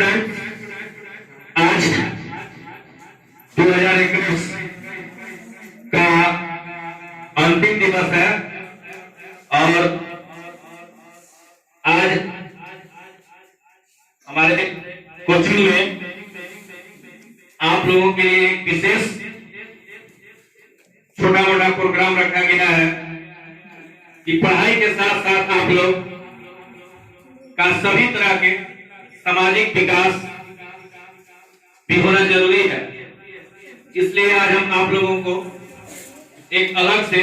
Student, आज 2021 का अंतिम दिवस है और आज हमारे कोचिंग में आप लोगों के लिए एक विशेष छोटा मोटा प्रोग्राम रखा गया है कि पढ़ाई के साथ साथ आप लोग का सभी तरह के सामाजिक विकास भी होना जरूरी है। इसलिए आज हम आप लोगों को एक अलग से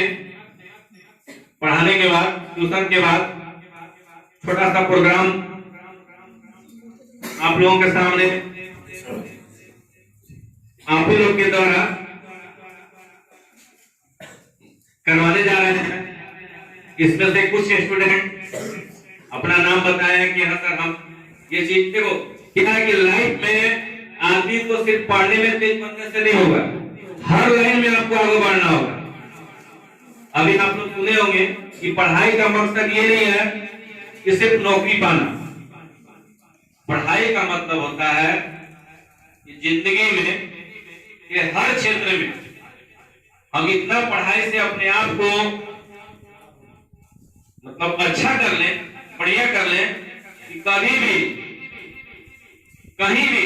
पढ़ाने के बाद, ट्यूशन के बाद छोटा सा प्रोग्राम आप लोगों के सामने आप ही लोग के द्वारा करवाने जा रहे हैं। इसमें से कुछ स्टूडेंट अपना नाम बताया कि हाँ सर हम ये चीज, देखो क्या है कि लाइफ में आदमी को सिर्फ पढ़ने में तेज बनने से नहीं होगा, हर लाइन में आपको आगे बढ़ना होगा। अभी आप लोग सुने होंगे कि पढ़ाई का मकसद ये नहीं है कि सिर्फ नौकरी पाना। पढ़ाई का मतलब होता है कि जिंदगी में ये हर क्षेत्र में हम इतना पढ़ाई से अपने आप को मतलब अच्छा कर लें, बढ़िया कर लें कि कभी भी कहीं भी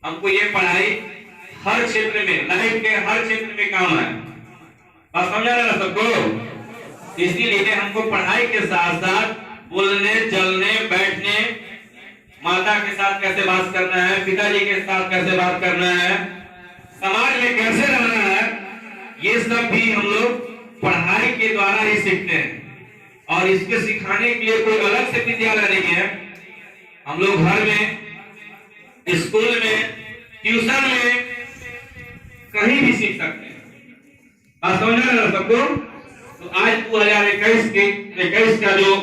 हमको ये पढ़ाई हर क्षेत्र में, लाइफ के हर क्षेत्र में काम आए। बात समझा ना सबको? इसीलिए हमको पढ़ाई के साथ साथ बोलने, चलने, बैठने, माता के साथ कैसे बात करना है, पिताजी के साथ कैसे बात करना है, समाज में कैसे रहना है, ये सब भी हम लोग पढ़ाई के द्वारा ही सीखते हैं। और इसके सिखाने के लिए कोई अलग से विद्यालय नहीं है। हम लोग घर में, स्कूल में, ट्यूशन में, कहीं भी सीख सकते हैं। बात समझ रहे हैं सबको? तो आज 2021 का जो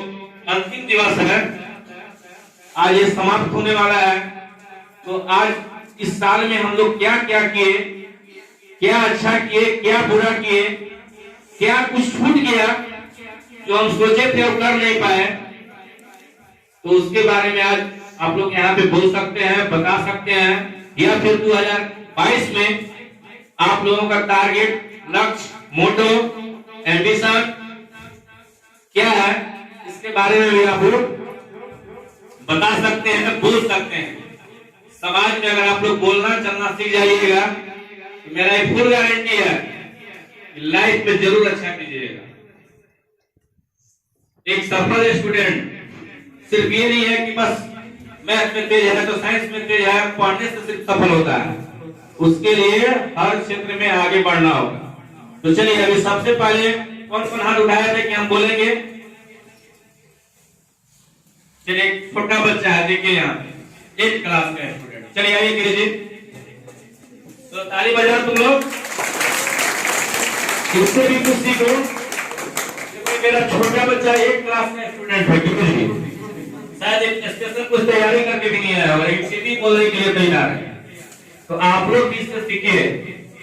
अंतिम दिवस है, आज ये समाप्त होने वाला है। तो आज इस साल में हम लोग क्या क्या किए, क्या अच्छा किए, क्या बुरा किए, क्या कुछ छूट गया जो हम सोचे थे और कर नहीं पाए, तो उसके बारे में आज आप लोग यहाँ पे बोल सकते हैं, बता सकते हैं। या फिर 2022 में आप लोगों का टारगेट, लक्ष्य, मोटो, एम्बिशन क्या है, इसके बारे में भी आप लोग बता सकते हैं, बोल सकते हैं। समाज में अगर आप लोग बोलना चलना सीख जाइएगा तो मेरा एक फुल गारंटी है कि लाइफ में जरूर अच्छा कीजिएगा। एक सफल स्टूडेंट सिर्फ ये नहीं है कि बस मैथ में तेज है तो साइंस में तेज है, पढ़ने से सिर्फ सफल होता है। उसके लिए हर क्षेत्र में आगे बढ़ना होगा। तो चलिए अभी सबसे पहले कौन कौन हाथ उठाया था कि हम बोलेंगे? चलिए एक छोटा बच्चा है, देखिए यहाँ 8 क्लास का स्टूडेंट। चलिए आइए गिरी जी, तो ताली बजाओ तुम लोग। इससे भी कुछ सीखो। मेरा छोटा बच्चा 1 क्लास का स्टूडेंट है, शायद एक स्पेशल कुछ तैयारी करके भी नहीं आया होगा, एक बोलने के लिए तैयार है। तो आप लोग भी इससे सीखिए।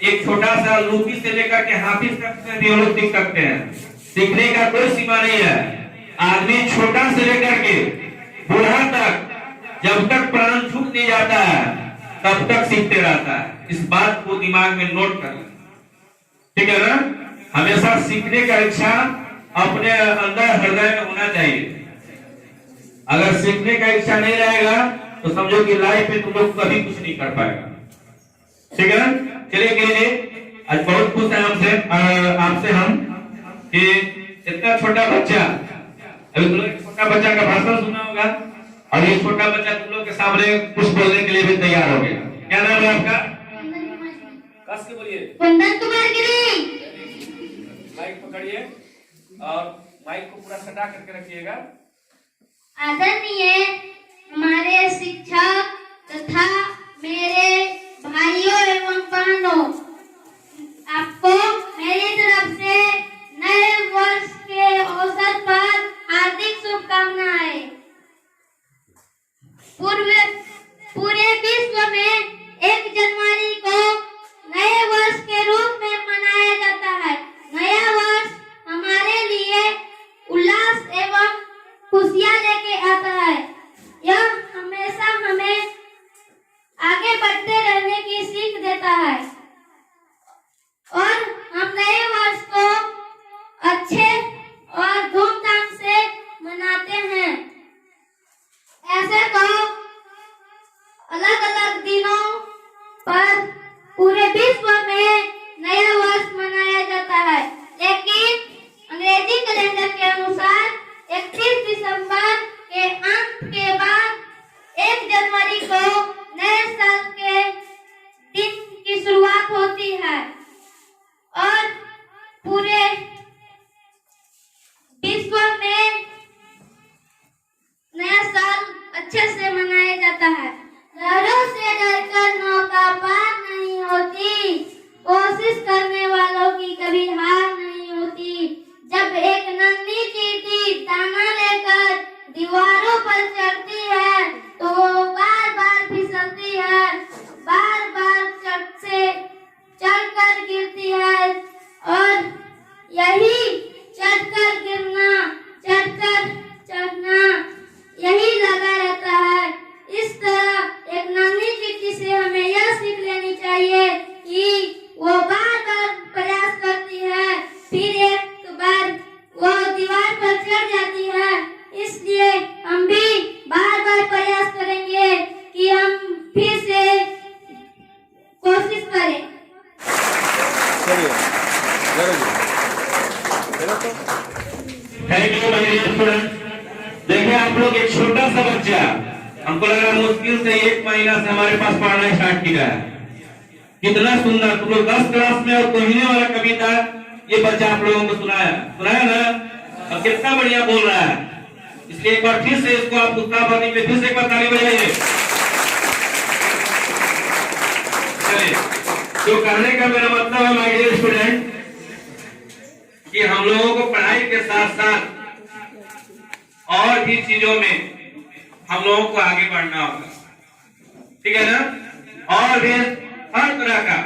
एक छोटा सा लूटी से लेकर के हाफिज तक भी हम लोग सीख सकते हैं। सीखने का कोई सीमा नहीं है। आदमी छोटा से लेकर के बूढ़ा तक, जब तक प्राण छूट नहीं जाता है तब तक सीखते रहता है। इस बात को दिमाग में नोट कर लें, ठीक है ना? हमेशा सीखने का इच्छा अपने अंदर हृदय में होना चाहिए। अगर सीखने का इच्छा नहीं रहेगा तो समझो कि लाइफ में तुम लोग कभी कुछ नहीं कर पाएगा, ठीक है ना? चलिए गिरिजी, आज बहुत खुश है हमसे आपसे हम कि इतना छोटा बच्चा, अभी तुम लोग छोटा बच्चा का भाषण सुना होगा और ये छोटा बच्चा तुम लोग के सामने कुछ बोलने के लिए भी तैयार हो गया। क्या नाम है आपका? कस के बोलिए। वंदन कुमार गिरी। माइक पकड़िए और माइक को पूरा सटा करके रखिएगा। आदरणीय हमारे शिक्षक तथा मेरे भाइयों एवं बहनों, आपको मेरी तरफ से नए वर्ष के अवसर पर हार्दिक शुभकामनाएं। पूरे विश्व में 1 जनवरी को नए वर्ष के रूप में मनाया जाता है। नया वर्ष हमारे लिए उल्लास एवं खुशियां लेके आता है। यह हमेशा वैसे तो अलग अलग दिनों पर पूरे विश्व में नया वर्ष मनाया जाता है, लेकिन अंग्रेजी कैलेंडर के अनुसार 31 दिसंबर के अंत के बाद 1 जनवरी को नए साल के दिन की शुरुआत होती है और पूरे विश्व में नया साल अच्छे से मनाया जाता है। लहरों से डरकर नौका पार नहीं होती, कोशिश करने वालों की कभी हार नहीं होती। जब एक नन्ही चींटी दाना लेकर दीवारों पर चढ़ती है तो वो बार बार फिसलती है, बार बार चढ़कर गिरती है और यही चढ़कर गिरना, चढ़कर चढ़ना यही लगा रहता है। इस तरह एक नन्ही चींटी से हमें यह सीख लेनी चाहिए कि वो बार बार प्रयास करती है, फिर एक बार वो दीवार पर चढ़ जाती है। इसलिए हम भी बार बार प्रयास करेंगे कि हम फिर से कोशिश करें। Thank you my dear student. देखिए आप लोग एक छोटा सा बच्चा, हमको लग रहा है मुश्किल से 1 महीना से हमारे पास पढ़ना स्टार्ट किया है। कितना सुंदर, तुम लोग 10 क्लास में और कोहिने वाला कविता ये बच्चा आप लोगों को सुनाया ना, और कितना बढ़िया बोल रहा है। इसलिए एक बार फिर से इसको आप उत्साहवर्धन में फिर से एक बार ताली बजाइए। चलिए, तो कहने का मेरा मतलब है माय डियर स्टूडेंट कि हम लोगों को पढ़ाई के साथ साथ और भी चीजों में हम लोगों को आगे बढ़ना होगा, ठीक है ना। और भी हर तरह का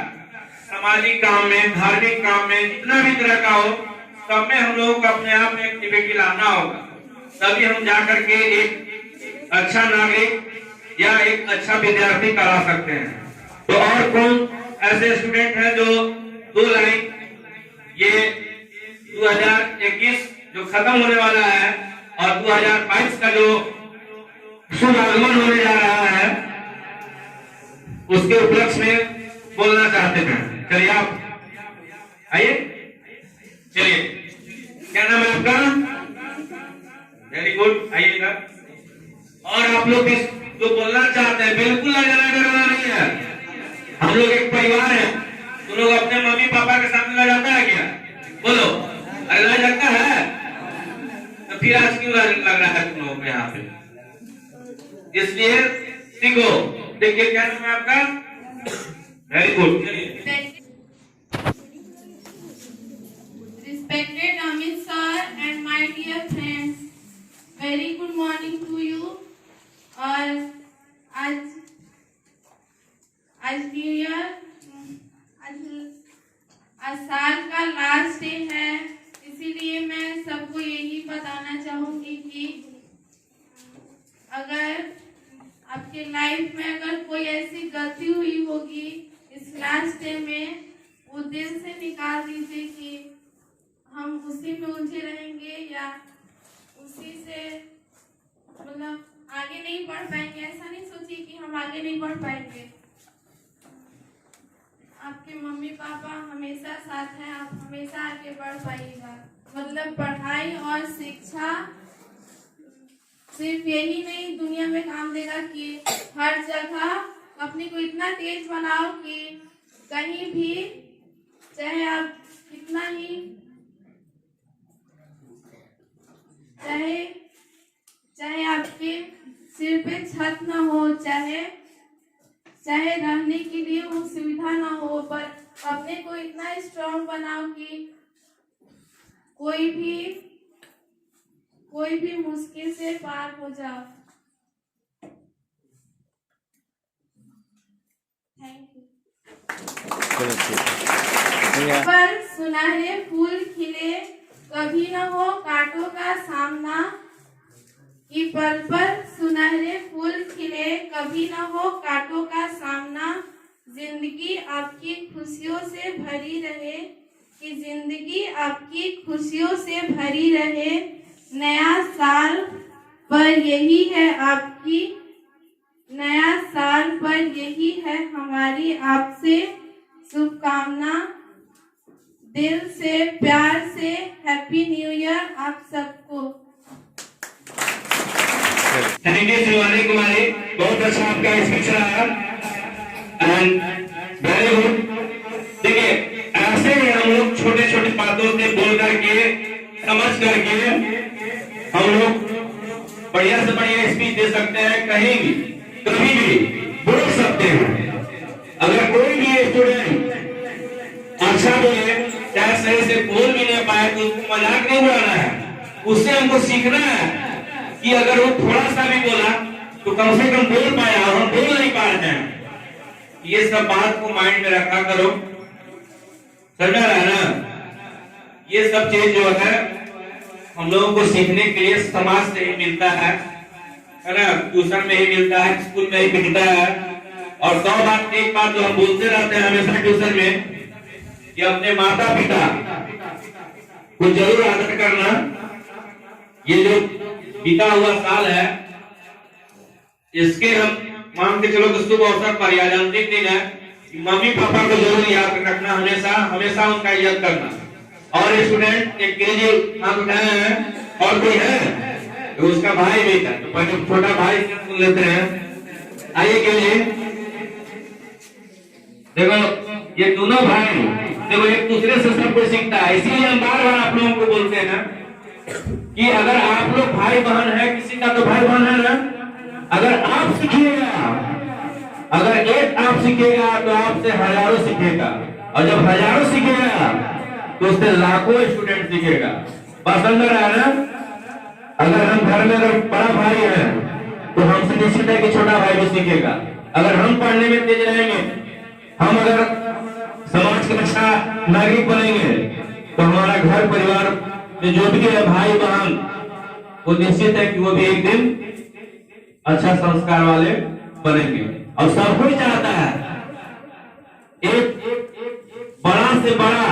सामाजिक काम में, धार्मिक काम में, जितना भी तरह का हो, सब में हम लोगों को अपने आप में एक्टिविटी लाना होगा, तभी हम जाकर के एक अच्छा नागरिक या एक अच्छा विद्यार्थी करा सकते हैं। तो और कौन ऐसे स्टूडेंट हैं जो 2 लाइन ये 2021 जो खत्म होने वाला है और 2022 का जो शुभ आगमन होने जा रहा है उसके उपलक्ष्य में बोलना चाहते हैं? चलिए आप आइए। चलिए, क्या नाम है आपका? वेरी गुड, आइएगा। और आप लोग जो बोलना चाहते हैं बिल्कुल डरना नहीं है। हम लोग एक परिवार है। तुम लोग अपने मम्मी पापा के सामने ला जाता है क्या? बोलो, अरे ला जाता है, तो फिर आज क्यों लग रहा है तुम लोगों को यहाँ पे? इसलिए सीखो। देखिए, क्या नाम है आपका? वेरी गुड, चलिए। Respected Amit sir and my dear friends, very good morning to you. और आज न्यू ईयर, आज साल का लास्ट डे है, इसीलिए मैं सबको यही बताना चाहूंगी कि अगर आपके लाइफ में अगर कोई ऐसी गलती हुई होगी इस लास्ट डे में, वो दिल से निकाल दीजिए कि हम उसी में उलझे रहेंगे या उसी से मतलब आगे नहीं बढ़ पाएंगे। ऐसा नहीं सोचिए कि हम आगे नहीं बढ़ पाएंगे। आपके मम्मी पापा हमेशा साथ हैं, आप हमेशा आगे बढ़ पाइएगा। मतलब पढ़ाई और शिक्षा सिर्फ यही नहीं दुनिया में काम देगा कि हर जगह अपने को इतना तेज बनाओ कि कहीं भी चाहे आप कितना ही चाहे आपके सिर पे छत ना हो, चाहे रहने के लिए वो सुविधा ना हो, पर अपने को इतना स्ट्रॉन्ग बनाओ कि कोई भी मुश्किल से पार हो जाओ। Thank you. पर सुनहरे फूल खिले कभी न हो कांटों का सामना, कि पल पर सुनहरे फूल खिले कभी न हो कांटों का सामना। जिंदगी आपकी खुशियों से भरी रहे, कि जिंदगी आपकी खुशियों से भरी रहे। नया साल पर यही है आपकी अच्छा आपका स्पीच रहा एंड वेरी गुड। देखिए ऐसे ही हम लोग छोटे छोटे बातों से बोल करके समझ करके हम लोग बढ़िया से बढ़िया स्पीच दे सकते हैं, कहीं भी कभी भी बोल सकते हैं। अगर कोई भी स्टूडेंट अच्छा बोले चाहे सही से बोल भी नहीं पाए तो उसको मजाक नहीं उड़ाना है, उससे हमको सीखना है कि अगर वो थोड़ा सा भी बोला तो कम से कम बोल पाया और हम बोल नहीं पा रहे हैं। ये सब बात को माइंड में रखा करो, समझ रहा है ना। ये सब चीज जो है हम लोगों को सीखने के लिए समाज से ही मिलता है ना, ट्यूशन में ही मिलता है, स्कूल में ही मिलता है। और एक बात जो हम बोलते रहते हैं हमेशा ट्यूशन में कि अपने माता पिता को जरूर आदर करना। ये जो बीता हुआ साल है इसके हम मान के चलो कि शुभ अवसर पर या जन्मदिन दिन है, मम्मी पापा को जरूर याद रखना, हमेशा हमेशा उनका याद करना। और स्टूडेंट एक केजी हाथ उठाए हैं और कोई है तो उसका भाई भी था, तो पहले छोटा भाई से सुन लेते हैं। आइए केजी, देखो ये दोनों भाई देखो एक दूसरे से सब कुछ सीखता है। इसीलिए हम बार बार आप लोगों को बोलते हैं कि अगर आप लोग भाई बहन है किसी का तो भाई बहन है ना। अगर आप सीखिएगा, अगर एक आप सीखेगा तो आपसे हजारों सीखेगा, और जब हजारों सीखेगा तो उससे लाखों स्टूडेंट सीखेगा। बात समझ रहा है ना। अगर हम घर में अगर बड़ा भाई है तो हमसे निश्चित है कि छोटा भाई भी सीखेगा। अगर हम पढ़ने में तेज रहेंगे, हम अगर समाज के अच्छा नागरिक बनेंगे तो हमारा घर परिवार में जो भी है भाई बहन वो निश्चित है कि वो भी एक दिन अच्छा संस्कार वाले बनेंगे। और सब कोई चाहता है एक बड़ा से बड़ा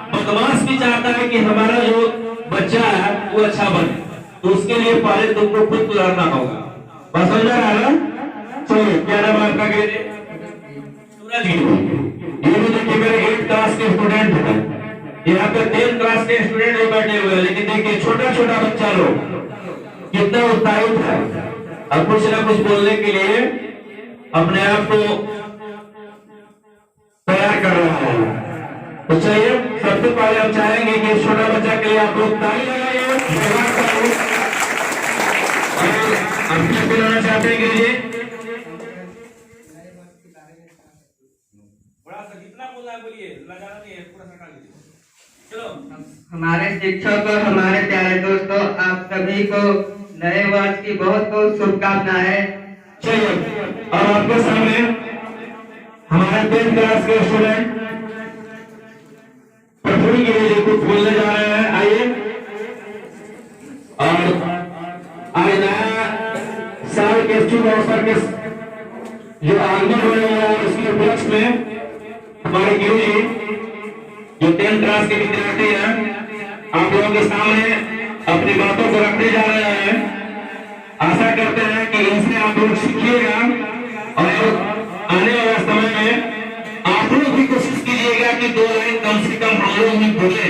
बदमाश भी चाहता है कि हमारा जो बच्चा है वो अच्छा बने, तो उसके लिए पहले तुमको खुद सुधारना होगा। बस समझ रहा है ना। चलिए क्या नाम है आपका? सूरज। ये भी देखिए मेरे 8th क्लास के स्टूडेंट हैं, यहाँ पे 10th क्लास के स्टूडेंट भी बैठे हुए हैं, लेकिन देखिए छोटा छोटा बच्चा लोग कितना उत्साहित है और कुछ ना कुछ बोलने के लिए अपने आप को तैयार कर रहा है। तो चलिए सबसे पहले हम चाहेंगे कि इस छोटा बच्चा के लिए आप लोग ताली लगाइए। हम क्या बुलाना चाहते हैं कि बड़ा सा जितना बोलना है बोलिए, लगाना नहीं है, पूरा हटा लीजिए। चलो हमारे शिक्षक और हमारे प्यारे दोस्तों, आप सभी को नए वर्ष की बहुत बहुत शुभकामनाएं। चलिए और आपके सामने हमारे 10th क्लास के स्टूडेंट पृथ्वी के लिए कुछ बोलने जा रहे हैं। आइए। और आज नया साल के शुभ अवसर के जो आगमन होने वाला है उसके उपलक्ष्य में हमारे गुरु जी जो 10th क्लास के विद्यार्थी हैं आप लोगों के सामने अपनी बातों को रखने जा रहे हैं। आशा करते हैं कि इनसे आप लोग सीखिएगा और आने वाले समय में आप लोग भी कोशिश कीजिएगा कि 2 लाइन कम से कम हम लोग भी बोले,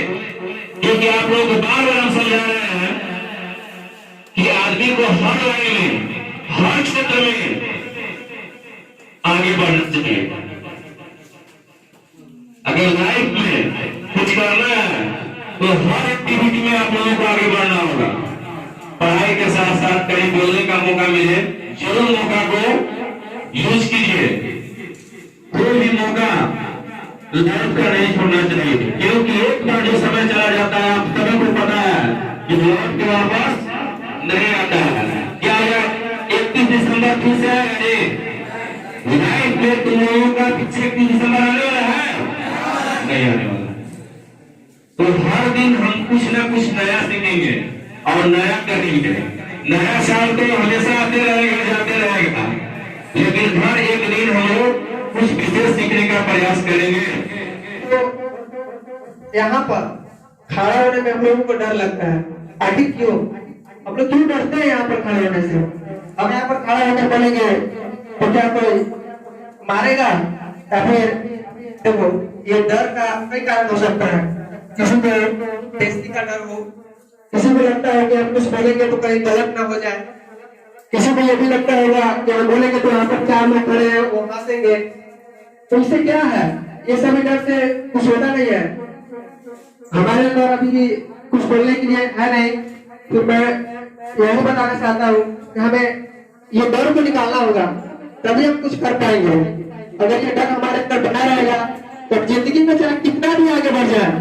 क्योंकि आप लोग को बार बार हम समझा रहे हैं कि आदमी को हर लाइन में हर क्षेत्र में आगे बढ़ना चाहिए। अगर लाइफ में कुछ करना है तो हर एक्टिविटी में आप लोगों को आगे बढ़ना होगा। पढ़ाई के साथ साथ कहीं बोलने का मौका मिले जरूर मौका को यूज कीजिए। कोई भी मौका लाइफ का नहीं छोड़ना चाहिए, क्योंकि एक बार जो समय चला जाता है आप सभी को पता है कि लौट के वापस नहीं आता है। क्या 31 दिसंबर फिर से आएगा? लाइफ में तुम लोगों का पीछे 31 दिसंबर आने वाला है? नहीं आने वाला। तो हर दिन हम कुछ ना कुछ नया सीखेंगे और नया करेंगे। नया साल तो हमेशा आते रहेगा जाते रहेगा, लेकिन हर एक दिन हम लोग कुछ विशेष सीखने का प्रयास करेंगे। तो यहाँ पर खड़ा होने में हम लोगों को डर लगता है। आखिर क्यों? हम लोग क्यों डरते हैं यहाँ पर खड़े होने से? हम यहाँ पर खड़ा होकर बोलेंगे तो क्या कोई मारेगा? या फिर देखो ये डर का कई कारण हो सकता है। किसी को बेइज्जती का डर हो, किसी को लगता है कि हम कुछ बोलेंगे तो कहीं गलत ना हो जाए, किसी को ये भी लगता होगा कि हम बोलेंगे तो यहाँ पर 4 लोग खड़े हैं, वो हंसेंगे, तो इससे क्या है? ये सभी डर से कुछ होता नहीं है। हमारे अंदर अभी कुछ बोलने के लिए है नहीं, तो मैं यही बताना चाहता हूँ कि हमें ये डर को निकालना होगा, तभी हम कुछ कर पाएंगे। अगर ये डर हमारे अंदर बना रहेगा तो जिंदगी में चाहे कितना भी आगे बढ़ जाए,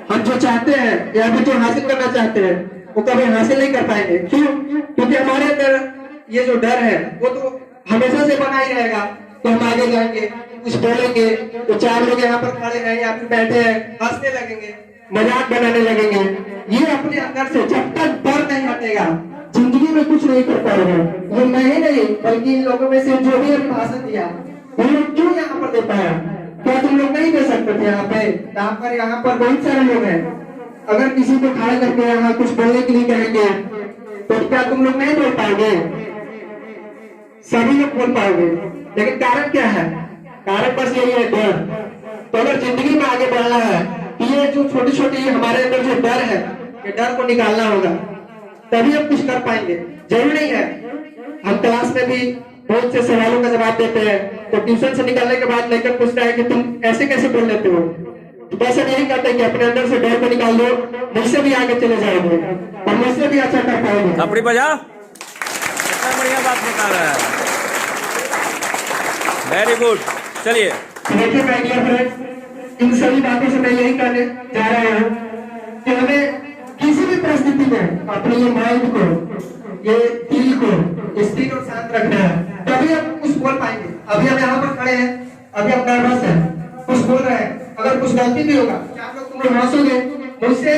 हम जो चाहते हैं या फिर जो हासिल करना चाहते हैं वो कभी हासिल नहीं कर पाएंगे। क्यों? क्योंकि हमारे अंदर ये जो डर है वो तो हमेशा से बना ही रहेगा कि हम आगे जाएंगे, कुछ बोलेंगे तो 4 लोग यहाँ पर खड़े हैं या फिर बैठे हैं, हंसने लगेंगे, मजाक बनाने लगेंगे। ये अपने अंदर से जब तक डर नहीं हटेगा जिंदगी में कुछ नहीं कर पाएगा। ये मैं ही नहीं बल्कि इन लोगों में से जो भी अभी भाषण दिया वो लोग क्यों यहाँ पर दे पाया? क्या तुम लोग नहीं दे सकते थे यहाँ पे? यहाँ पर बहुत सारे लोग हैं, अगर किसी को खड़ा करके यहाँ कुछ बोलने के लिए कहेंगे तो क्या तुम लोग नहीं बोल पाओगे? सभी लोग बोल पाओगे, लेकिन कारण क्या है? कारण बस यही है, डर। तो अगर जिंदगी में आगे बढ़ना है, ये जो छोटी छोटी हमारे अंदर जो डर है, ये डर को निकालना होगा, तभी हम कुछ कर पाएंगे। जरूरी नहीं है हम क्लास में भी बहुत से सवालों का जवाब देते हैं, तो ट्यूशन से निकलने के बाद लेकर पूछता है कि तुम ऐसे कैसे बोल लेते हो। तो बस हम यही कहते हैं कि अपने अंदर से डर को निकाल दो, मुझसे भी आगे चले जाओगे और मुझसे भी अच्छा कर पाओगे। अपनी बजा, कितना बढ़िया बात निकाला है, वेरी गुड। चलिए देखिए माय डियर फ्रेंड्स, इन सभी बातों से मैं यही कहने जा रहा हूँ कि हमें किसी भी परिस्थिति में अपने ये माइंड को, ये दिल को स्थिर और शांत रखना है, तभी हम कुछ बोल पाएंगे। अभी हम यहाँ पर खड़े हैं, अभी हम नर्वस हैं, कुछ बोल रहे हैं, अगर कुछ गलती भी होगा क्या आप लोग, तुम लोग हंसोगे, मुझसे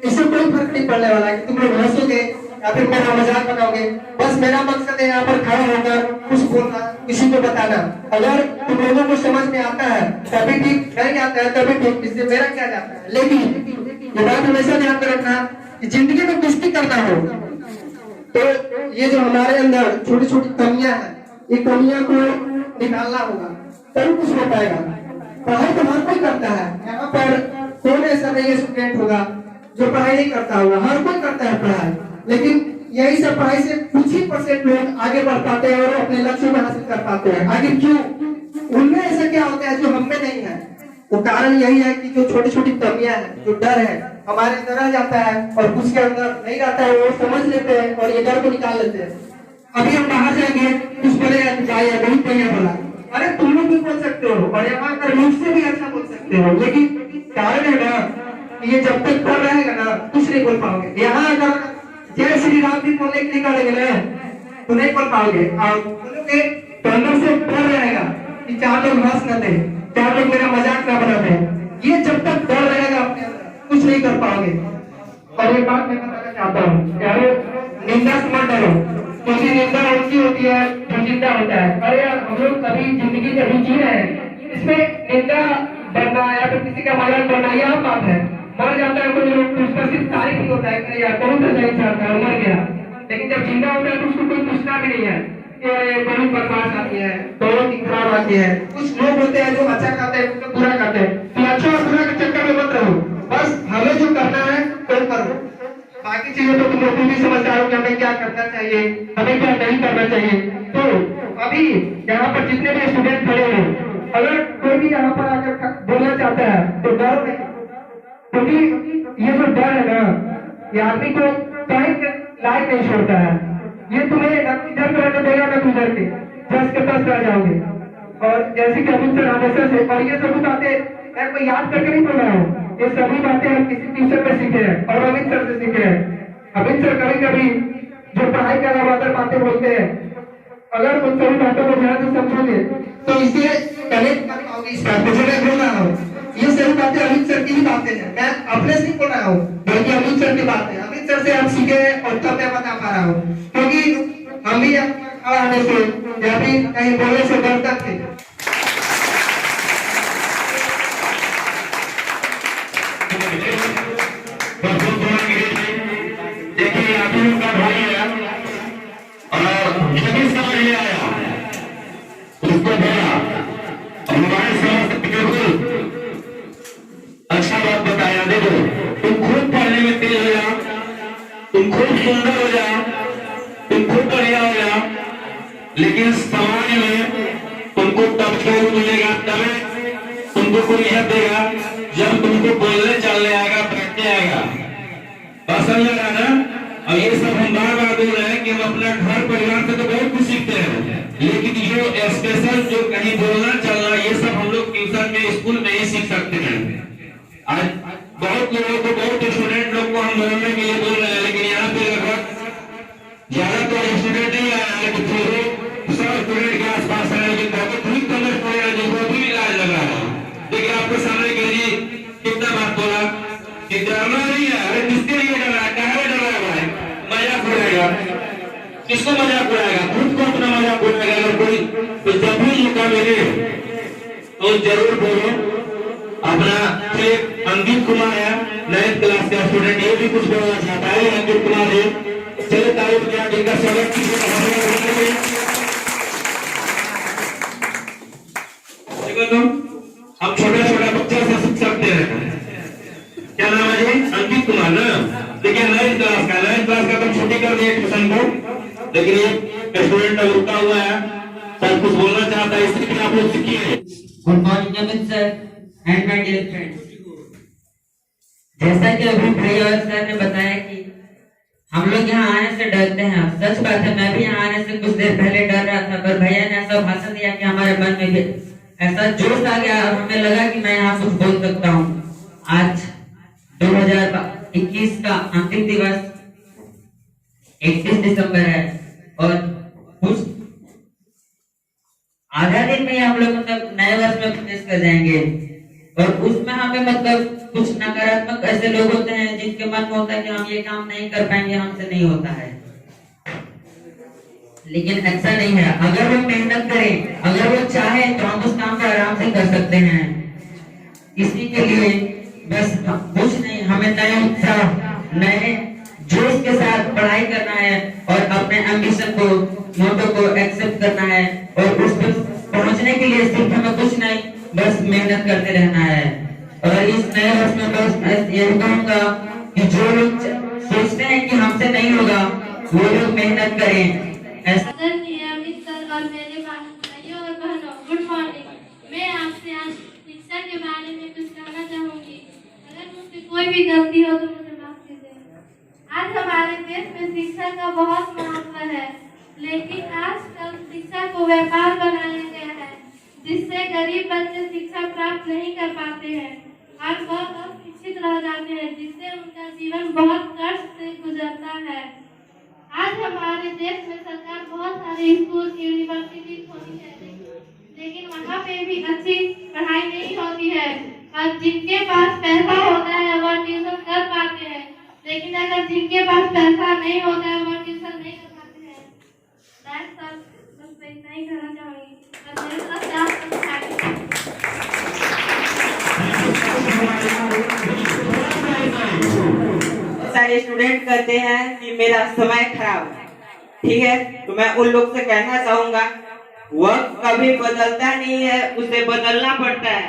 इससे कोई फर्क नहीं पड़ने वाला है कि तुम लोग हंसोगे या फिर मेरा मजाक बनाओगे। बस मेरा मकसद है यहाँ पर खड़ा होकर कुछ बोलना, किसी को बताना। अगर तुम लोगों को समझ में आता है तभी ठीक, नहीं आता है तभी ठीक, इससे मेरा क्या जाता है। लेकिन ये बात हमेशा ध्यान में रखना कि जिंदगी में कुछ भी करना हो तो ये जो हमारे अंदर छोटी छोटी कमियां हैं, ये कमियां को निकालना होगा, तभी कुछ हो पाएगा। पढ़ाई तो हर कोई करता है, यहाँ पर कौन ऐसा नहीं है स्टूडेंट होगा जो पढ़ाई नहीं करता होगा, हर कोई करता है पढ़ाई। लेकिन यही सब पढ़ाई से कुछ ही % लोग आगे बढ़ पाते हैं और अपने लक्ष्य में हासिल कर पाते हैं। आखिर क्यों? उनमें ऐसा क्या होता है जो हम में नहीं है? वो कारण यही है कि जो छोटी छोटी कमियां हैं, जो डर है हमारे अंदर रह जाता है और कुछ के अंदर नहीं रहता है, वो समझ लेते हैं और ये डर को निकाल लेते हैं। अभी हम बाहर जाएंगे, कुछ बोलेगा तो भाई बहुत बढ़िया बोला, अरे तुम लोग भी बोल सकते हो और यहाँ पर मुझसे भी अच्छा बोल सकते हो, लेकिन कारण है ना कि ये जब तक डर रहेगा ना कुछ नहीं बोल पाओगे। यहाँ अगर जय श्री राम भी बोलने के लिए करेंगे ना तो नहीं बोल पाओगे, और बोलोगे तो अंदर से डर रहेगा कि 4 लोग हंस न दे, 4 लोग मेरा मजाक न बना दे। ये जब तक डर रहेगा अपने अंदर कुछ नहीं कर पाओगे। और ये बात मैं बताना चाहता हूँ, यारो निंदा से मत डरो, क्योंकि निंदा उनकी होती है जो जिंदा होता है। अरे यार हम लोग कभी जिंदगी कभी जी रहे हैं, इसमें निंदा बनना या फिर किसी का मजाक बनना यह बात है। मर जाता है कोई लोग तो उसका सिर्फ तारीफ ही होता है कि यार बहुत अच्छा इंसान था, मर गया। लेकिन जब जिंदा होता है तो उसको कोई पूछना भी नहीं है कि बहुत बदमाश आती है, बहुत खराब आती है। कुछ लोग होते हैं जो अच्छा करते हैं, कुछ बुरा करते हैं। तो अच्छा और बुरा के चक्कर में मत रहो, बस हमें जो करना है वो करो। बाकी चीजें तो तुम लोग भी समझदार हो कि हमें क्या करना चाहिए, हमें क्या नहीं करना चाहिए। तो अभी यहाँ पर जितने भी स्टूडेंट खड़े हैं, अगर कोई भी यहाँ पर आकर बोलना चाहता है तो डरो नहीं, क्योंकि ये जो डर है ना ये आदमी को कहीं लायक नहीं छोड़ता है। ये तुम्हें इधर को रहने देगा ना, उधर के 10 के 10 रह जाओगे। और जैसे कि अमित सर हमेशा से, और ये सभी बातें मैं कोई याद करके नहीं बोल रहा हूँ, ये सभी बातें हम किसी ट्यूशन में सीखे हैं और अमित सर से सीखे हैं। अमित सर कभी कभी जो पढ़ाई के अलावा अदर बातें बोलते हैं, अगर उन सभी बातों को ध्यान से समझोगे तो इसे कनेक्ट कर पाओगे। इस बात को जो मैं बोल रहा हूँ ये सभी बातें अमित सर की ही बातें हैं, मैं अपने से बोल रहा हूँ, बल्कि अमित सर की बातें हैं। अमित सर से आप सीखे और तब मैं बता पा रहा हूँ, क्योंकि हम भी खड़ा होने से या फिर कहीं बोलने से डरते थे। देखिए आप लोगों का भाई है और जब समझ में आया उसको बोला और हमारे समझ बिल्कुल अच्छा बात बताया। देखो तुम खूब पढ़ने में तेज हो जाओ, तुम खूब सुंदर हो जाओ, तुम खूब बढ़िया हो जाओ, में तुमको तब खेल मिलेगा, तभी तुमको कोई यह देगा जब तुमको बोलने चलने आएगा, बैठने आएगा। बात समझ आ रहा ना? और ये सब हम बार बार बोल रहे हैं कि हम अपना घर परिवार से तो बहुत कुछ सीखते हैं, लेकिन जो स्पेशल जो कहीं बोलना चलना ये सब हम लोग ट्यूशन में स्कूल में ही सीख सकते हैं। आज बहुत लोगों को, बहुत स्टूडेंट लोग को हम बोलने के लिए बोल रहे हैं, लेकिन यहाँ पे लगभग ज्यादातर स्टूडेंट नहीं आया, लेकिन फिर 100 स्टूडेंट के आसपास है, लेकिन बहुत ही कम स्टूडेंट है जिनको भी इलाज लग रहा है। लेकिन आपके सामने के लिए कितना बात बोला कि डरना नहीं है। अरे किसके लिए डर रहा है, कहाँ डर रहा है भाई? मजाक उड़ाएगा, किसको मजाक उड़ाएगा? खुद को अपना मजाक उड़ाएगा। अगर कोई तो जब भी मौका मिले तो जरूर बोलो। अपना एक अंकित कुमार है, 9th क्लास का स्टूडेंट, ये भी कुछ बोलना चाहता है। अंकित कुमार है, चलो तारीफ किया, जिनका स्वागत कीजिए। हम छोटा छोटा बच्चा से सीख सकते हैं। क्या नाम है जी? अंकित कुमार ना। देखिए 9th क्लास का तुम छुट्टी कर दिए ट्यूशन को, लेकिन ये स्टूडेंट रुका हुआ है, सर कुछ बोलना चाहता है, इसलिए आप लोग सीखिए। Good morning Amit sir and my dear friends. जैसा कि अभी भाई और सर ने बताया कि हम लोग यहाँ आने से डरते हैं, सच बात है। मैं भी यहाँ आने से कुछ देर पहले डर रहा था, पर भैया ने ऐसा भाषण दिया कि हमारे मन में भी ऐसा जोश आ गया और हमें लगा कि मैं यहाँ कुछ बोल सकता हूँ। आज 2021 का अंतिम दिवस 31 दिसंबर है और कुछ आधा दिन में हम लोग मतलब नए वर्ष में प्रवेश कर जाएंगे। और उसमें हमें मतलब कुछ नकारात्मक ऐसे लोग होते हैं जिनके मन में होता है कि हम ये काम नहीं कर पाएंगे, हमसे नहीं होता है। लेकिन ऐसा नहीं है, अगर वो मेहनत करें, अगर वो चाहे तो हम उस काम को आराम से कर सकते हैं। इसी के लिए बस कुछ नहीं, हमें नए उत्साह, नए जोश के साथ पढ़ाई करना है और अपने एम्बिशन को, मोटो को एक्सेप्ट करना है। और उस पर पहुंचने के लिए सिर्फ हमें कुछ नहीं, बस मेहनत करते रहना है। और इस नए वर्ष में बस यही कहूंगा कि जो लोग सोचते हैं कि हमसे नहीं होगा, वो लोग मेहनत करें। नियमित सर और मेरे भाइयों और बहनों, गुड मॉर्निंग। मैं आपसे आज शिक्षा के बारे में कुछ कहना चाहूंगी। अगर मुझसे कोई भी गलती हो तो मुझे माफ कीजिएगा। आज हमारे देश में शिक्षा का बहुत महत्व है, लेकिन आजकल शिक्षा को व्यापार बनाया गया है, जिससे गरीब बच्चे शिक्षा प्राप्त नहीं कर पाते हैं और बहुत अशिक्षित रह जाते हैं, जिससे उनका जीवन बहुत कष्ट से गुजरता है। आज हमारे देश में सरकार बहुत सारे स्कूल, यूनिवर्सिटी खोली है, लेकिन वहाँ पे भी अच्छी पढ़ाई नहीं होती है। और जिनके पास पैसा होता है वो ट्यूशन कर पाते हैं, लेकिन अगर जिनके पास पैसा नहीं होता है वो ट्यूशन नहीं कर पाते हैं। दैट्स ऑल, बस इतना ही कहना चाहूँगी। और मेरे तरफ से आप सब सारे स्टूडेंट कहते हैं कि मेरा समय खराब है, ठीक है, तो मैं उन लोग से कहना चाहूंगा, वक्त कभी बदलता नहीं है, उसे बदलना पड़ता है।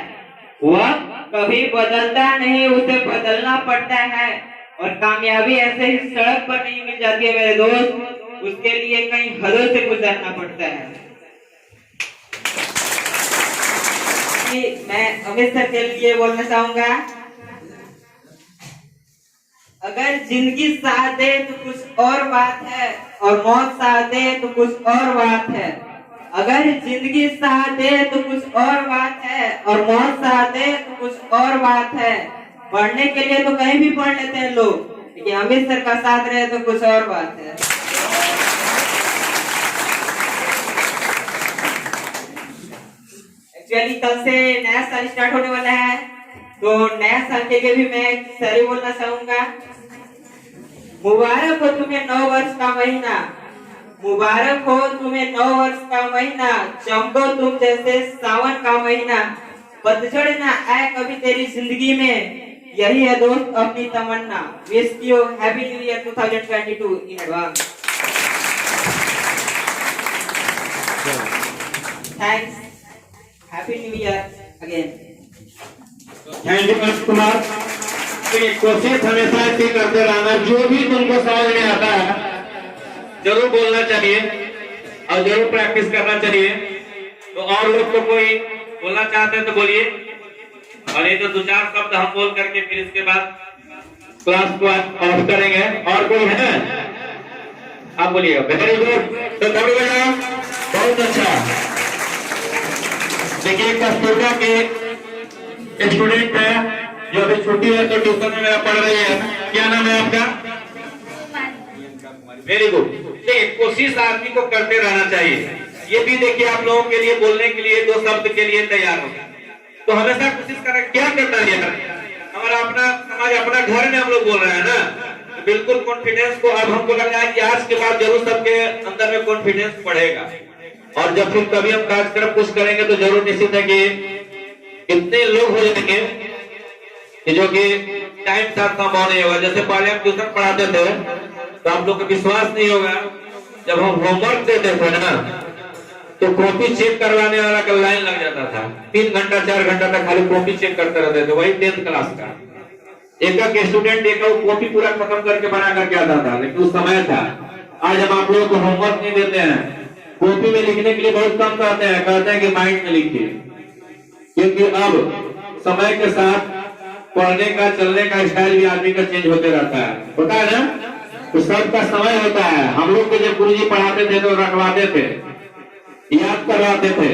वक्त कभी बदलता नहीं, उसे बदलना पड़ता है। और कामयाबी ऐसे ही सड़क पर नहीं मिल जाती है मेरे दोस्त, उसके लिए कई हदों से गुजरना पड़ता है। मैं अमित सर के लिए बोलना चाहूंगा, अगर जिंदगी साथ दे तो कुछ और बात है और मौत साथ दे तो कुछ और बात है। अगर जिंदगी साथ दे तो कुछ और बात है और मौत साथ दे तो कुछ और बात है। पढ़ने के लिए तो कहीं भी पढ़ लेते हैं लोग, लेकिन अमित सर का साथ रहे तो कुछ और बात है। एक्चुअली कल से नया साल स्टार्ट होने वाला है, तो नया साल के लिए भी मैं सॉरी बोलना चाहूंगा। मुबारक हो तुम्हें 9 वर्ष का महीना, मुबारक हो तुम्हें 9 वर्ष का महीना, चमको तुम जैसे सावन का महीना, पतझड़ ना आए कभी तेरी जिंदगी में, यही है दोस्त अपनी तमन्ना। Wish you happy new year 2022 in advance. Thanks, happy new year again. Thank you Amit Kumar. कोशिश हमेशा ऐसे करते रहना, जो भी तुमको समझ में आता है जरूर बोलना चाहिए और जरूर प्रैक्टिस करना चाहिए। तो और लोग तो कोई बोलना चाहते हैं तो बोलिए, और ये तो 2-4 शब्द हम बोल करके फिर इसके बाद क्लास को ऑफ करेंगे। और कोई है? आप बोलिएगा। Very good. तो तभी बजाओ, बहुत अच्छा। देखिए कस्तूरबा के स्टूडेंट है जो अभी छुट्टी है तो ट्यूशन में मेरा पढ़ रही है। क्या नाम है आपका? Very good. देखिए कोशिश आदमी को करते रहना चाहिए। ये भी देखिए आप लोगों के लिए बोलने के लिए 2 शब्द के लिए तैयार हो, तो हमेशा कोशिश करें। क्या करना है हमारा अपना समाज, अपना घर में हम लोग बोल रहे हैं ना, तो बिल्कुल कॉन्फिडेंस को अब हमको लग रहा है कि आज के बाद जरूर सबके अंदर में कॉन्फिडेंस बढ़ेगा। और जब फिर कभी हम कार्यक्रम कुछ करेंगे तो जरूर निश्चित है कि इतने लोग हो जाएंगे कि जो कि टाइम साथ संभव नहीं होगा। जैसे पहले हम ट्यूशन पढ़ाते थे तो आप लोग को विश्वास नहीं होगा, जब हम होमवर्क देते थे ना तो कॉपी चेक करवाने वाला का लाइन लग जाता था। 3 घंटा 4 घंटा तक खाली कॉपी चेक करते रहते थे, वही 10th क्लास का। एक स्टूडेंट एक कॉपी पूरा खत्म करके बना करके आता था, लेकिन उस समय था। आज हम आप लोगों को होमवर्क नहीं देते हैं, कॉपी में लिखने के लिए बहुत कम कहते हैं कि माइंड में लिखिए, क्योंकि अब समय के साथ पढ़ने का चलने का स्टाइल भी आदमी का चेंज होते रहता है, पता है ना। तो सबका समय होता है। हम लोग को जब गुरुजी पढ़ाते थे तो रखवाते थे, याद करवाते थे,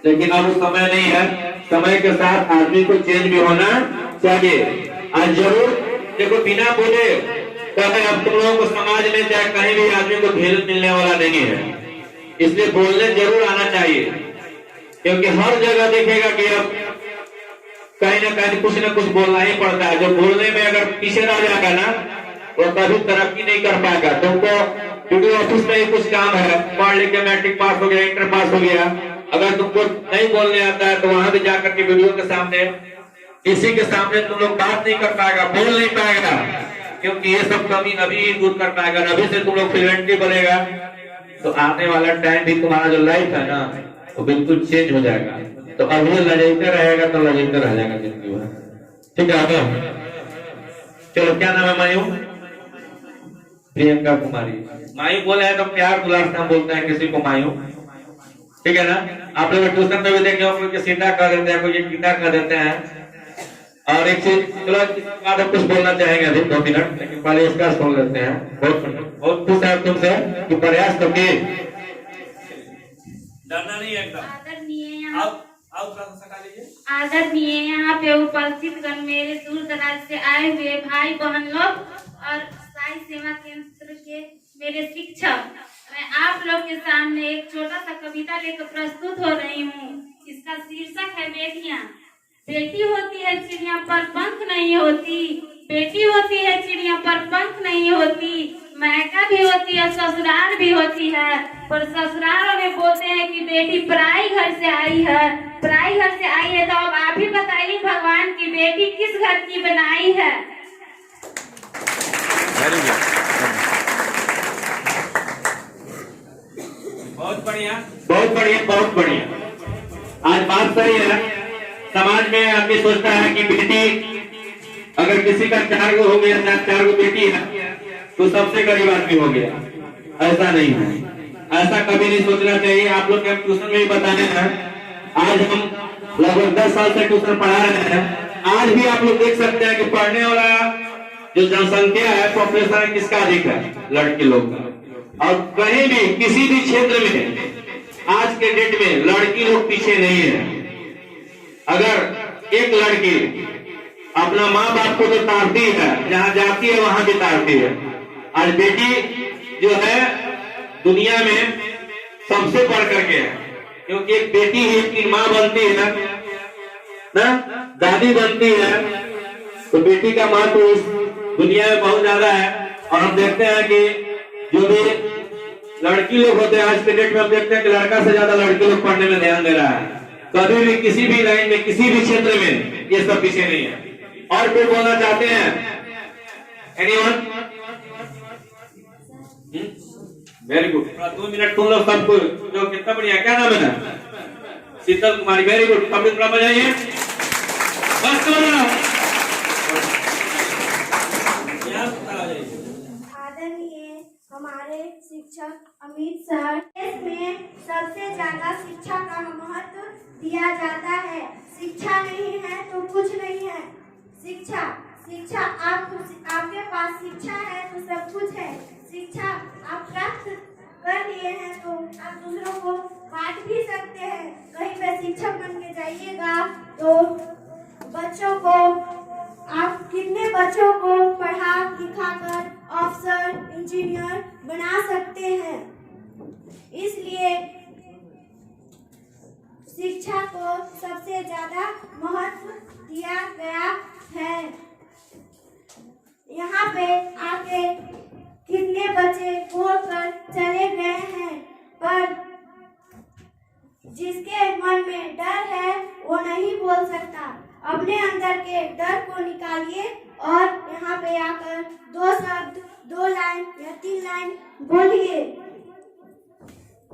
लेकिन अब वो समय नहीं है। समय के साथ आदमी को चेंज भी होना चाहिए। आज जरूर देखो बिना बोले कहते अब तुम लोगों को समाज में चाहे कहीं भी आदमी को भेद मिलने वाला नहीं है, इसलिए बोलने जरूर आना चाहिए। क्योंकि हर जगह देखेगा कि अब कहीं ना कहीं कुछ ना कुछ बोलना ही पड़ता है। जो बोलने में अगर पीछे रह जाएगा ना वो कभी तरक्की नहीं कर पाएगा। तुमको वीडियो ऑफिस में ही कुछ काम है, पढ़ लिख के मैट्रिक पास हो गया, इंटर पास हो गया, अगर तुमको नहीं बोलने आता है तो वहां भी जाकर के वीडियो के सामने किसी के सामने तुम लोग बात नहीं कर पाएगा, बोल नहीं पाएगा, क्योंकि ये सब कमी अभी दूर कर पाएगा। अभी से तुम लोग फ्लुएंटली बोलेगा तो आने वाला टाइम भी तुम्हारा जो लाइफ है ना वो बिल्कुल चेंज हो जाएगा। तो अभी लजाते रहेगा तो लजाते रह जाएगा जिंदगी भर। ठीक है, चलो क्या नाम है? मायू प्रियंका कुमारी। मायू बोले है तो प्यार दुलार से हम बोलते हैं किसी को मायू, ठीक है ना। आप लोग ट्यूशन में भी देखे हो, कोई सीता कह देते हैं, कोई गीता कह देते हैं। और एक चीज चलो बाद कुछ बोलना चाहेंगे अभी 2 मिनट, लेकिन पहले इसका सुन लेते हैं। बहुत खुश है तुमसे कि प्रयास करके डरना नहीं एकदम। आदरणीय यहाँ पे उपस्थित गण, मेरे दूर दराज से आए हुए भाई बहन लोग और साई सेवा केंद्र के मेरे शिक्षक, मैं आप लोग के सामने एक छोटा सा कविता लेकर प्रस्तुत हो रही हूँ। इसका शीर्षक है बेटियाँ। बेटी होती है चिड़िया पर पंख नहीं होती, बेटी होती है चिड़िया पर पंख नहीं होती, मायका भी होती है ससुराल भी होती है, पर ससुरालों में बोलते हैं कि बेटी पराई घर से आई है, पराई घर से आई है। तो अब आप ही बताइए भगवान की बेटी किस घर की बनाई है? बहुत बढ़िया, बहुत बढ़िया, बहुत बढ़िया। आज बात सही है। समाज में आदमी सोचता है कि बेटी अगर किसी का 4 गो हो गया, 4 गो बेटी है तो सबसे गरीब आदमी हो गया। ऐसा नहीं है, ऐसा कभी नहीं सोचना चाहिए। आप लोग के ट्यूशन में ही बताने हैं, आज हम लगभग 10 साल से ट्यूशन पढ़ा रहे हैं। आज भी आप लोग देख सकते हैं कि पढ़ने वाला जो जनसंख्या है पॉपुलेशन किसका अधिक है? लड़के लोग का। और कहीं भी किसी भी क्षेत्र में आज के डेट में लड़की लोग पीछे नहीं है। अगर एक लड़की अपना माँ बाप को तो तारती है, जहाँ जाती है वहां भी तारती है। आज बेटी जो है दुनिया में सबसे बढ़ करके है, क्योंकि एक बेटी ही एक माँ बनती है ना, दादी बनती है, तो बेटी का महत्व इस दुनिया में बहुत ज्यादा है। और हम देखते हैं कि जो भी लड़की लोग होते हैं आज के डेट में, हम देखते हैं कि लड़का से ज्यादा लड़की लोग पढ़ने में ध्यान दे रहा है। कभी भी किसी भी लाइन में किसी भी क्षेत्र में ये सब पीछे नहीं है। और कोई बोलना चाहते हैं? एनीवन? Very good. 2 मिनट तुम लोग सबको, जो कितना बढ़िया। क्या नाम है? शीतल कुमारी। Very good. कब थोड़ा बजाइए बस। आदरणीय हमारे शिक्षक अमित सर। देश में सबसे ज्यादा शिक्षा का महत्व दिया जाता है। शिक्षा नहीं है तो कुछ नहीं है। शिक्षा शिक्षा आपके पास शिक्षा है तो सब कुछ है। शिक्षा आप प्राप्त कर लिए हैं तो आप दूसरों को बांट भी सकते हैं। कहीं पे शिक्षक बन के जाइएगा तो बच्चों को आप कितने बच्चों को पढ़ा लिखा कर अफसर इंजीनियर बना सकते हैं। इसलिए शिक्षा को सबसे ज्यादा महत्व दिया गया है। यहाँ पे आके कितने बच्चे बोलकर चले गए हैं, पर जिसके मन में डर है वो नहीं बोल सकता। अपने अंदर के डर को निकालिए और यहाँ पे आकर 2 शब्द 2 लाइन या 3 लाइन बोलिए।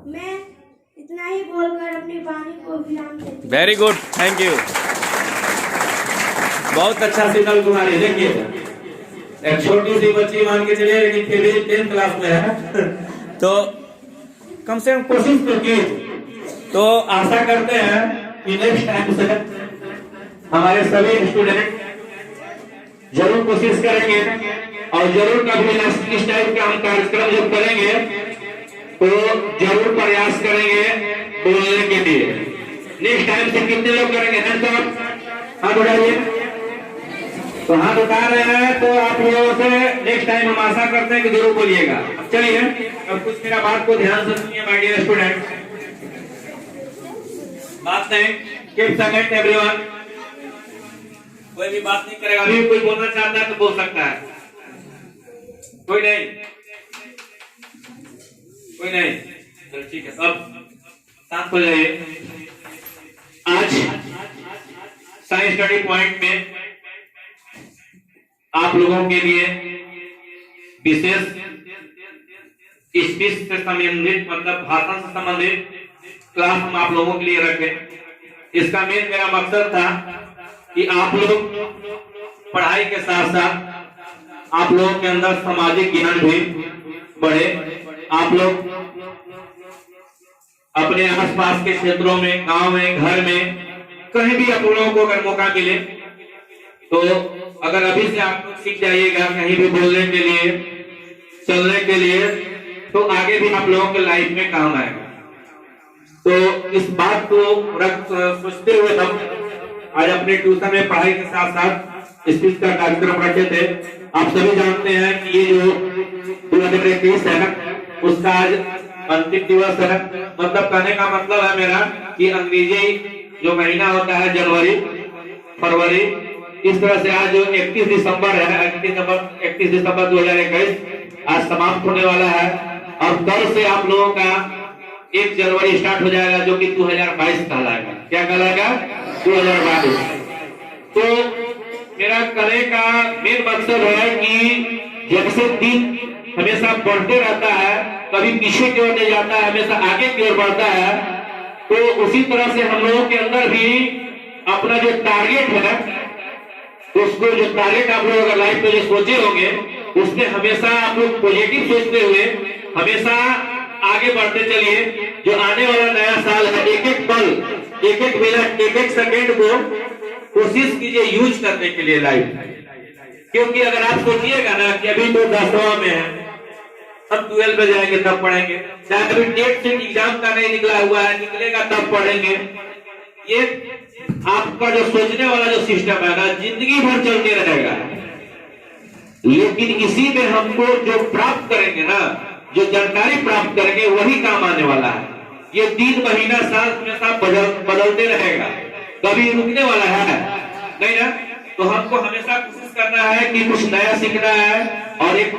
मैं इतना ही बोलकर अपनी वाणी को विराम देती हूँ। Very good, thank you. बहुत अच्छा सिग्नल तुम्हारे। देखिए एक छोटी सी बच्ची मान के चलिए, लेकिन फिर भी 10th क्लास में है तो कम से कम कोशिश तो की। तो आशा करते हैं कि नेक्स्ट टाइम से हमारे सभी स्टूडेंट जरूर कोशिश करेंगे और जरूर कभी इस टाइप का हम कार्यक्रम जब करेंगे तो जरूर प्रयास करेंगे बोलने के लिए। नेक्स्ट टाइम से कितने लोग करेंगे? हाथ उठाइए। तो हाथ उठा रहे हैं तो आप लोगों से नेक्स्ट टाइम हम आशा करते हैं कि जरूर बोलिएगा। चलिए अब कुछ मेरा बात को ध्यान से सुनिए माय डियर स्टूडेंट। बात नहीं, कीप साइलेंट एवरीवन। कोई भी बात नहीं करेगा। अभी कोई बोलना चाहता है तो बोल सकता है। कोई नहीं, कोई नहीं। चलो ठीक है, अब शांत हो जाइए। आज साइंस स्टडी पॉइंट में आप लोगों के लिए विशेष स्पीच से संबंधित मतलब भाषण से संबंधित क्लास हम आप लोगों के लिए रखे। इसका मेन मेरा मकसद था कि आप लोग पढ़ाई के साथ साथ आप लोगों के अंदर सामाजिक ज्ञान भी बढ़े। आप लोग अपने आसपास के क्षेत्रों में, गांव में, घर में, कहीं भी आप लोगों को अगर मौका मिले तो अगर अभी से आप लोग सीख जाइएगा कहीं भी बोलने के लिए, चलने के लिए, तो आगे भी आप लोगों के लाइफ में काम आएगा। तो इस बात को सोचते हुए हम आज अपने ट्यूशन में पढ़ाई के साथ साथ स्पीच का कार्यक्रम रखे थे। आप सभी जानते हैं कि ये जो 2021 है उसका आज अंतिम दिवस है। मतलब कहने का मतलब है मेरा कि अंग्रेजी जो महीना होता है जनवरी, फरवरी, इस तरह से आज जो 31 दिसंबर है, 31 दिसंबर 2021 आज समाप्त होने वाला है। और कल से आप लोगों का 1 जनवरी स्टार्ट हो जाएगा जो कि 2022 कहलाएगा। क्या कहलाएगा? 2022। तो मेरा कहने का मेन मकसद है कि जब से दिन हमेशा बढ़ते रहता है, कभी पीछे की ओर नहीं जाता है, हमेशा आगे की ओर बढ़ता है, तो उसी तरह से हम लोगों के अंदर भी अपना जो टारगेट है, उसको जो टारगेट आप लोग अगर लाइफ में जो सोचे होंगे उसमें हमेशा आप लोग पॉजिटिव सोचते हुए हमेशा आगे बढ़ते चलिए। जो आने वाला नया साल है, एक एक पल, एक एक मिनट, एक एक सेकेंड को कोशिश कीजिए यूज करने के लिए लाइफ। क्योंकि अगर आप सोचिएगा ना कि अभी तो 10वां में है, अब 12 में जाएंगे तब पढ़ेंगे, चाहे अभी डेट से एग्जाम का नहीं निकला हुआ है, निकलेगा तब पढ़ेंगे, ये आपका जो सोचने वाला जो सिस्टम है ना जिंदगी भर चलते रहेगा। लेकिन इसी में हमको जो प्राप्त करेंगे ना, जो जानकारी प्राप्त करेंगे वही काम आने वाला है। ये 3 महीना साल हमेशा बदलते रहेगा, कभी रुकने वाला है नहीं ना। तो हमको हमेशा कोशिश करना है कि कुछ नया सीखना है। और एक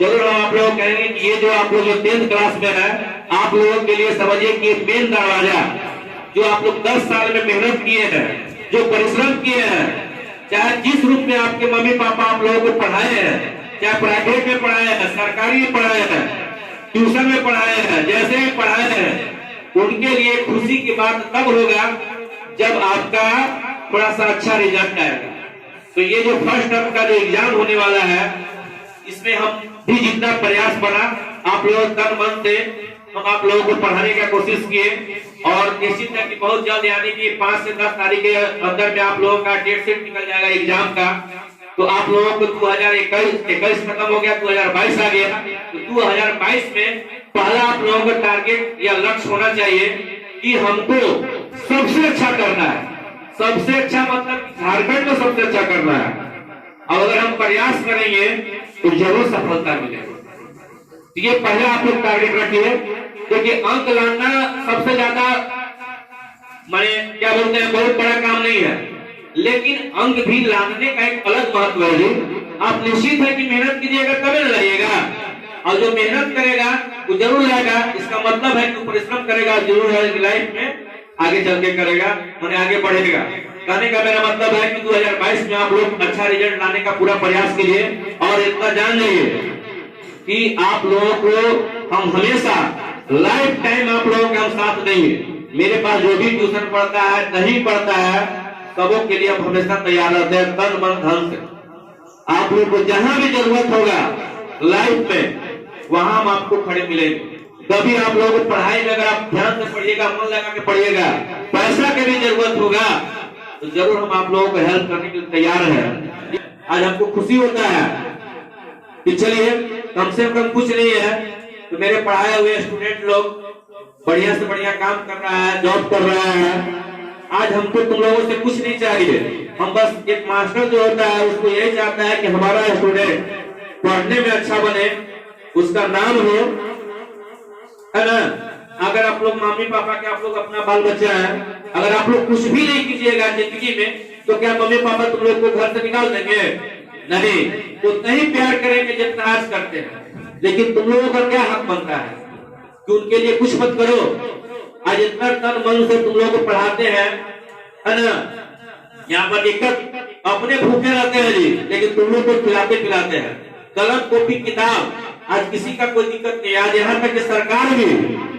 जरूर हम आप लोग कहेंगे कि ये जो आप लोग जो 10th क्लास में है, आप लोगों के लिए समझिए कि मेन दरवाजा जो आप लोग 10 साल में मेहनत किए हैं, जो परिश्रम किए हैं, चाहे जिस रूप में आपके मम्मी पापा आप लोगों को पढ़ाए हैं, चाहे प्राइवेट में पढ़ाए हैं, सरकारी में पढ़ाए हैं, ट्यूशन में पढ़ाए हैं, जैसे भी पढ़ाए हैं, उनके लिए खुशी की बात तब होगा जब आपका थोड़ा सा अच्छा रिजल्ट आएगा। तो ये जो फर्स्ट टर्म का जो एग्जाम होने वाला है, इसमें हम भी जितना प्रयास बना आप लोग तन मन से हम आप लोगों को पढ़ाने का कोशिश किए और निश्चित है कि बहुत जल्द यानी कि 5 से 10 तारीख के अंदर में आप लोगों का डेट शीट निकल जाएगा एग्जाम का। तो आप लोगों को 2021 खत्म हो गया, 2022 आ गया। तो 2022 में पहला आप लोगों का टारगेट या लक्ष्य होना चाहिए कि हमको सबसे अच्छा करना है। सबसे अच्छा मतलब झारखंड में सबसे अच्छा करना है। और अगर हम प्रयास करेंगे तो जरूर सफलता मिलेगी। ये पहला आप लोग टारगेट रखिए, क्योंकि अंक लाना सबसे ज्यादा माने क्या बोलते हैं बहुत बड़ा काम नहीं है, लेकिन अंक भी लाने का एक अलग महत्व है जी। आप निश्चित है कि मेहनत कीजिएगा तभी न लाइएगा, और जो मेहनत करेगा वो जरूर लाएगा। इसका मतलब है कि परिश्रम करेगा जरूर है, लाइफ में आगे चल के करेगा, मैंने आगे बढ़ेगा। कहने का मेरा मतलब है कि 2022 में आप लोग अच्छा रिजल्ट लाने का पूरा प्रयास कीजिए। और इतना जान लीजिए कि आप लोगों को हम हमेशा लाइफ टाइम आप लोगों का हम साथ देंगे। मेरे पास जो भी ट्यूशन पढ़ता है नहीं पढ़ता है सबों के लिए हम हमेशा तैयार रहते हैं, तन मन धन से। आप लोग को जहां भी जरूरत होगा लाइफ में वहां हम आपको खड़े मिलेंगे। कभी आप लोगों को पढ़ाई में अगर आप ध्यान से पढ़िएगा, मन लगा के पढ़िएगा, पैसा की भी जरूरत होगा तो जरूर हम आप लोगों को हेल्प करने के लिए तैयार है। आज हमको खुशी होता है कि चलिए कम से कम कुछ नहीं है तो मेरे पढ़ाए हुए स्टूडेंट लोग बढ़िया से बढ़िया काम कर रहा है, जॉब कर रहा है। आज हमको तुम लोगों से कुछ नहीं चाहिए, हम बस एक मास्टर जो होता है उसको यही चाहता है कि हमारा स्टूडेंट पढ़ने में अच्छा बने, उसका नाम हो, है ना। अगर आप लोग मम्मी पापा के आप लोग अपना बाल बच्चा है, अगर आप लोग कुछ भी नहीं कीजिएगा जिंदगी में तो क्या मम्मी पापा तुम लोग को घर से निकाल देंगे? नहीं, तो नहीं प्यार करेंगे जितना आज करते हैं। लेकिन तुम लोगों का क्या हक बनता है कि उनके लिए कुछ मत करो? आज इतना तन मन से तुम लोगों को पढ़ाते हैं, है ना। यहाँ पर दिक्कत अपने भूखे रहते हैं जी, लेकिन तुम लोग को खिलाते पिलाते हैं। कलम कॉपी किताब आज किसी का कोई दिक्कत नहीं। आज यहाँ तक कि सरकार भी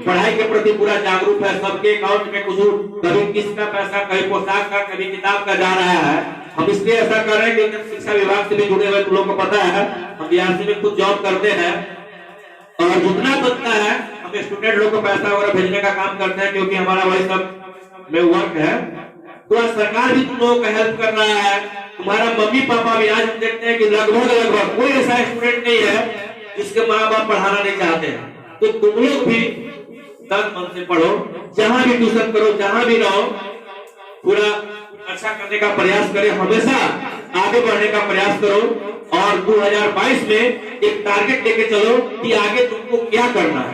पढ़ाई के प्रति पूरा जागरूक है। सबके अकाउंट में कुछ कभी किसका पैसा कहीं पोशाक का कभी किताब का जा रहा है। हम इसलिए ऐसा कर रहे हैं क्योंकि शिक्षा विभाग से भी जुड़े हुए तुम लोग को पता है, हम बीआरसी में खुद जॉब करते हैं और जितना बनता है हम स्टूडेंट लोग को पैसा वगैरह भेजने का काम करते हैं, क्योंकि हमारा वही सब में वर्क है। तो सरकार भी तुम लोगों का हेल्प कर रहा है, तुम्हारा मम्मी पापा भी। आज हम देखते हैं कि लगभग कोई ऐसा स्टूडेंट नहीं है जिसके माँ बाप पढ़ाना नहीं चाहते हैं। तो तुम लोग भी तन मन से पढ़ो, जहां भी ट्यूशन करो, जहां भी रहो, पूरा अच्छा करने का प्रयास करें, हमेशा आगे बढ़ने का प्रयास करो। और 2022 में एक टारगेट लेके चलो कि आगे तुमको क्या करना है,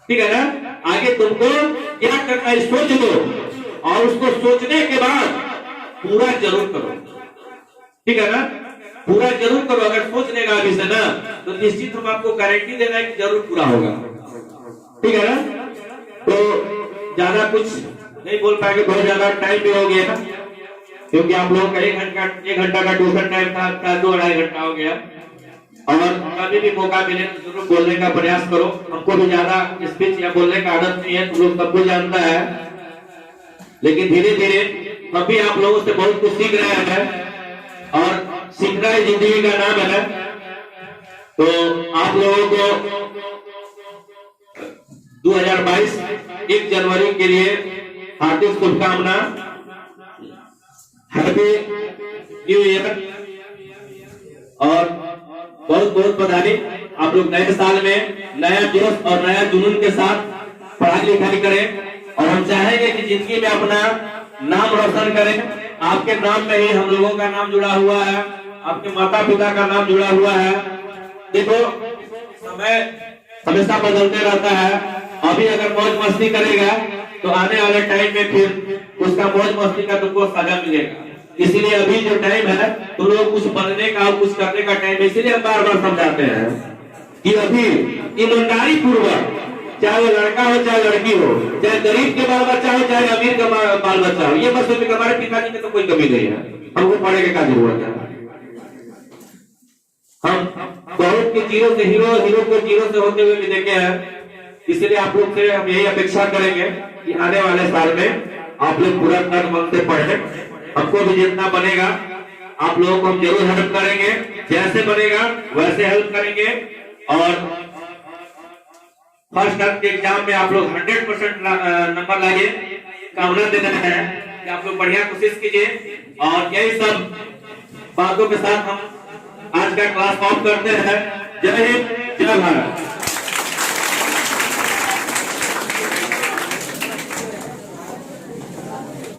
ठीक है ना। आगे तुमको क्या करना है सोच लो, और उसको सोचने के बाद पूरा जरूर करो, ठीक है ना। पूरा जरूर करो। अगर सोच लेगा अभी से ना तो निश्चित हम आपको गारंटी दे रहे हैं कि जरूर पूरा होगा, ठीक है ना। तो ज्यादा कुछ नहीं बोल पाएंगे, बहुत ज्यादा टाइम भी हो गया, क्योंकि आप लोगों का 1 घंटा का ट्यूशन टाइम था, 2-2.5 घंटा हो गया। और कभी भी मौका मिले तो जरूर बोलने का प्रयास करो। हमको भी ज्यादा स्पीच या बोलने का आदत नहीं है, तुम लोग सब कुछ जानता है, लेकिन धीरे धीरे हम भी आप लोगों से बहुत कुछ सीख रहे हैं और सीखना ही जिंदगी का नाम है। तो आप लोगों को 2022 1 जनवरी के लिए हार्दिक शुभकामना, हैप्पी न्यू ईयर और बहुत बहुत बधाई। आप लोग नए साल में नया जोश और नया जुनून के साथ पढ़ाई लिखाई करें, और हम चाहेंगे कि जिंदगी में अपना नाम रोशन करें। आपके नाम में ही हम लोगों का नाम जुड़ा हुआ है, आपके माता पिता का नाम जुड़ा हुआ है। देखो समय हमेशा बदलते रहता है, अभी अगर मौज मस्ती करेगा तो आने वाले टाइम में फिर उसका मौज मस्ती का तुमको सजा मिलेगा। इसीलिए अभी जो टाइम है तो लोग कुछ बनने का कुछ करने का टाइम है। इसीलिए हम बार बार समझाते हैं कि अभी ईमानदारी पूर्वक, चाहे वो लड़का हो चाहे लड़की हो, चाहे गरीब के बाल बच्चा हो चाहे अमीर का बाल बच्चा हो, ये मत सोचिए हमारे पिताजी में तो कोई कमी नहीं है, हमको पढ़ने का जरूरत है। हम बहुत के जीरो से हीरो, हीरो को जीरो से होते हुए भी देखे हैं। इसलिए आप लोग से हम यही अपेक्षा करेंगे कि आने वाले साल में आप लोग पूरा तन मन से पढ़े। हमको भी जितना बनेगा आप लोगों को हम जरूर हेल्प करेंगे, जैसे बनेगा वैसे हेल्प करेंगे। और फर्स्ट टर्म के एग्जाम में आप लोग 100% नंबर लाइए। कामना दे रहे हैं कि आप लोग बढ़िया कोशिश कीजिए। और यही सब बातों के साथ हम आज का क्लास ऑफ करते हैं। जय हिंद, जय भारत।